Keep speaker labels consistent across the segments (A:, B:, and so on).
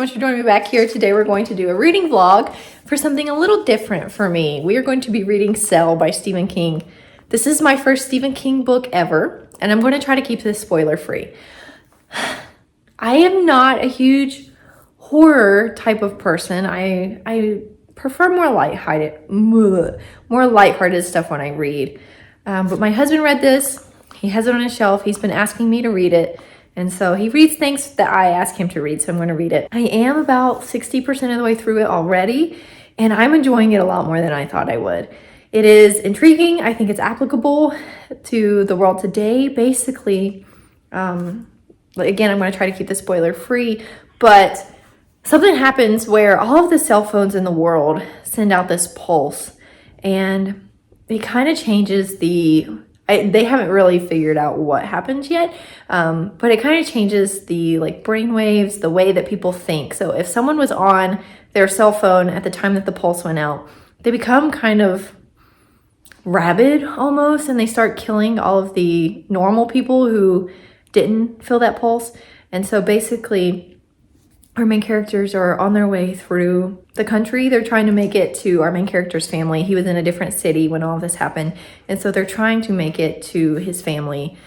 A: much for joining me back here. Today we're going to do a reading vlog for something a little different for me. We are going to be reading Cell by Stephen King. This is my first Stephen King book ever, and I'm going to try to keep this spoiler free. I am not a huge horror type of person. I prefer more lighthearted stuff when I read. But my husband read this. He has it on his shelf. He's been asking me to read it. And so he reads things that I ask him to read, so I'm going to read it. I am about 60% of the way through it already, and I'm enjoying it a lot more than I thought I would. It is intriguing. I think it's applicable to the world today. Basically, again, I'm going to try to keep the spoiler free, but something happens where all of the cell phones in the world send out this pulse, and it kind of changes they haven't really figured out what happens yet, but it kind of changes the brain waves, the way that people think. So if someone was on their cell phone at the time that the pulse went out, they become kind of rabid almost, and they start killing all of the normal people who didn't feel that pulse. And so basically, our main characters are on their way through the country. They're trying to make it to our main character's family. He was in a different city when all of this happened. And so they're trying to make it to his family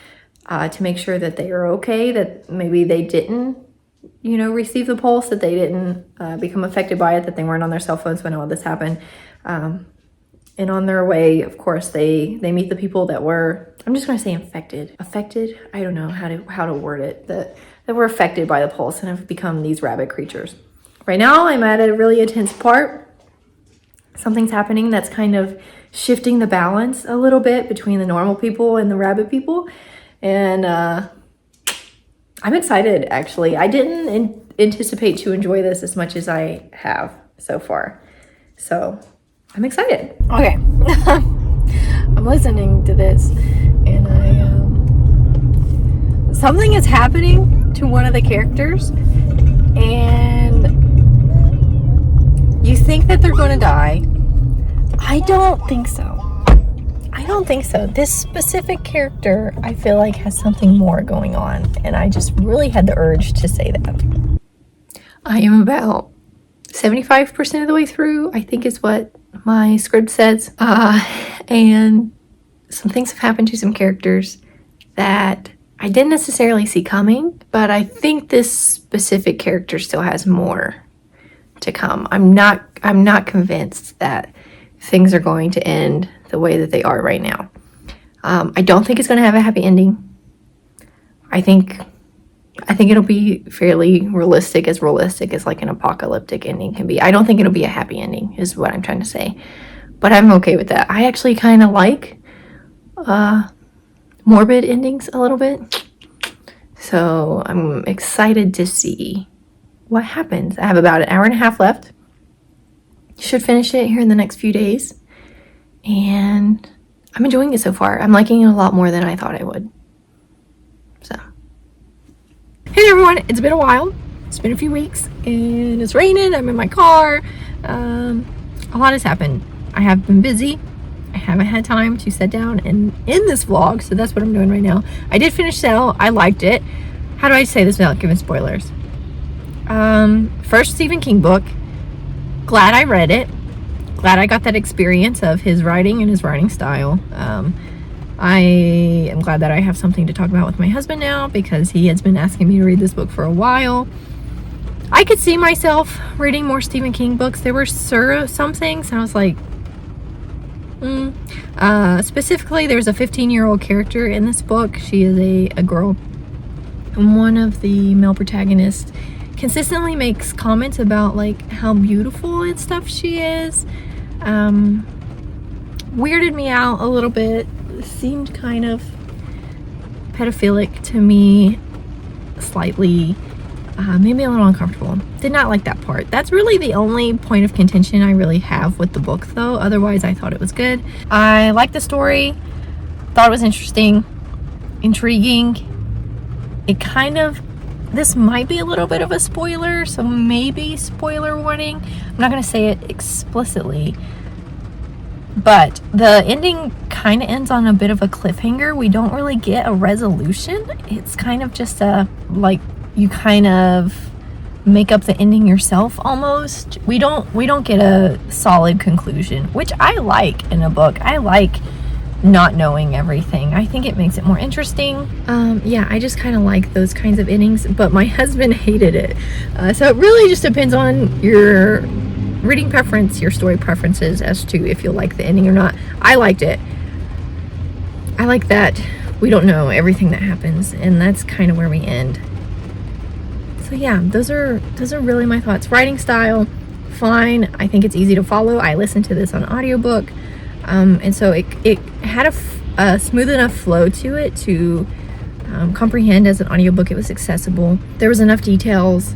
A: to make sure that they are okay, that maybe they didn't, receive the pulse, that they didn't become affected by it, that they weren't on their cell phones when all this happened. And on their way, of course, they meet the people that were, I'm just going to say infected. Affected? I don't know how to word it. That were affected by the pulse and have become these rabid creatures. Right now, I'm at a really intense part. Something's happening that's kind of shifting the balance a little bit between the normal people and the rabid people. And I'm excited, actually. I didn't anticipate to enjoy this as much as I have so far. So I'm excited. Okay. I'm listening to this, and something is happening to one of the characters, and you think that they're going to die. I don't think so. This specific character, I feel like, has something more going on, and I just really had the urge to say that. I am about 75% of the way through, I think is what my script says, and some things have happened to some characters that I didn't necessarily see coming, but I think this specific character still has more to come. I'm not convinced that things are going to end the way that they are right now. I don't think it's going to have a happy ending. I think it'll be fairly realistic as like an apocalyptic ending can be. I don't think it'll be a happy ending, is what I'm trying to say. But I'm okay with that. I actually kind of like morbid endings a little bit. So I'm excited to see what happens. I have about an hour and a half left. Should finish it here in the next few days. And I'm enjoying it so far. I'm liking it a lot more than I thought I would. So. Hey everyone, it's been a while. It's been a few weeks and it's raining. I'm in my car. A lot has happened. I have been busy. I haven't had time to sit down and end this vlog, so that's what I'm doing right now. I did finish Cell. I liked it. How do I say this without giving spoilers? First Stephen King book. Glad I read it. Glad I got that experience of his writing and his writing style. I am glad that I have something to talk about with my husband now, because he has been asking me to read this book for a while. I could see myself reading more Stephen King books. There were some things, and I was like, specifically, there's a 15-year-old character in this book. She is a girl, and one of the male protagonists consistently makes comments about how beautiful and stuff she is. Weirded me out a little bit. Seemed kind of pedophilic to me, slightly. Made me a little uncomfortable. Did not like that part. That's really the only point of contention I really have with the book, though. Otherwise, I thought it was good. I liked the story. Thought it was interesting, intriguing. It this might be a little bit of a spoiler, so maybe spoiler warning. I'm not going to say it explicitly, but the ending kind of ends on a bit of a cliffhanger. We don't really get a resolution. It's kind of just you kind of make up the ending yourself almost. We don't get a solid conclusion, which I like in a book. I like not knowing everything. I think it makes it more interesting. Yeah, I just kind of like those kinds of endings, but my husband hated it. So it really just depends on your reading preference, your story preferences as to if you'll like the ending or not. I liked it. I like that we don't know everything that happens, and that's kind of where we end. So yeah, those are really my thoughts. Writing style, fine. I think it's easy to follow. I listened to this on audiobook, and so it had a smooth enough flow to it to comprehend as an audiobook. It was accessible. There was enough details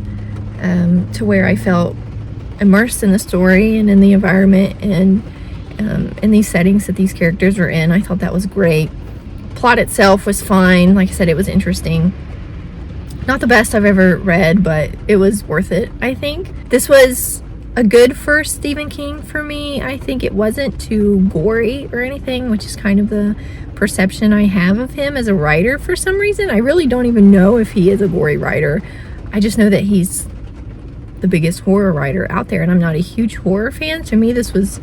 A: to where I felt immersed in the story and in the environment and in these settings that these characters were in. I thought that was great. Plot itself was fine. Like I said, it was interesting. Not the best I've ever read, but it was worth it, I think. This was a good first Stephen King for me. I think it wasn't too gory or anything, which is kind of the perception I have of him as a writer for some reason. I really don't even know if he is a gory writer. I just know that he's the biggest horror writer out there, and I'm not a huge horror fan. To me, this was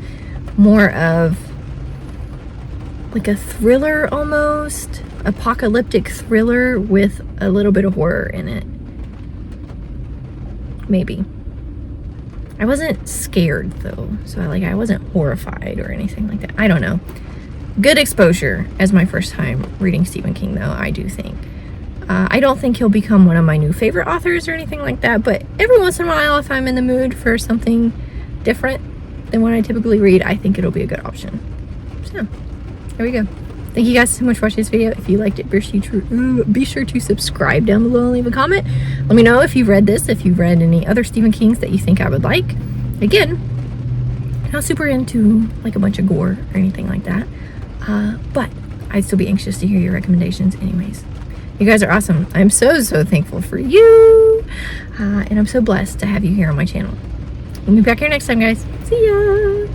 A: more of like a thriller almost. Apocalyptic thriller with a little bit of horror in it. Maybe. I wasn't scared though, so I wasn't horrified or anything like that. I don't know. Good exposure as my first time reading Stephen King though, I do think. I don't think he'll become one of my new favorite authors or anything like that, but every once in a while, if I'm in the mood for something different than what I typically read, I think it'll be a good option. So, there we go. Thank you guys so much for watching this video. If you liked it, be sure to subscribe down below and leave a comment. Let me know if you've read this, if you've read any other Stephen Kings that you think I would like. Again, I'm not super into like a bunch of gore or anything like that, but I'd still be anxious to hear your recommendations anyways. You guys are awesome. I'm so thankful for you, and I'm so blessed to have you here on my channel. We'll be back here next time, guys. See ya!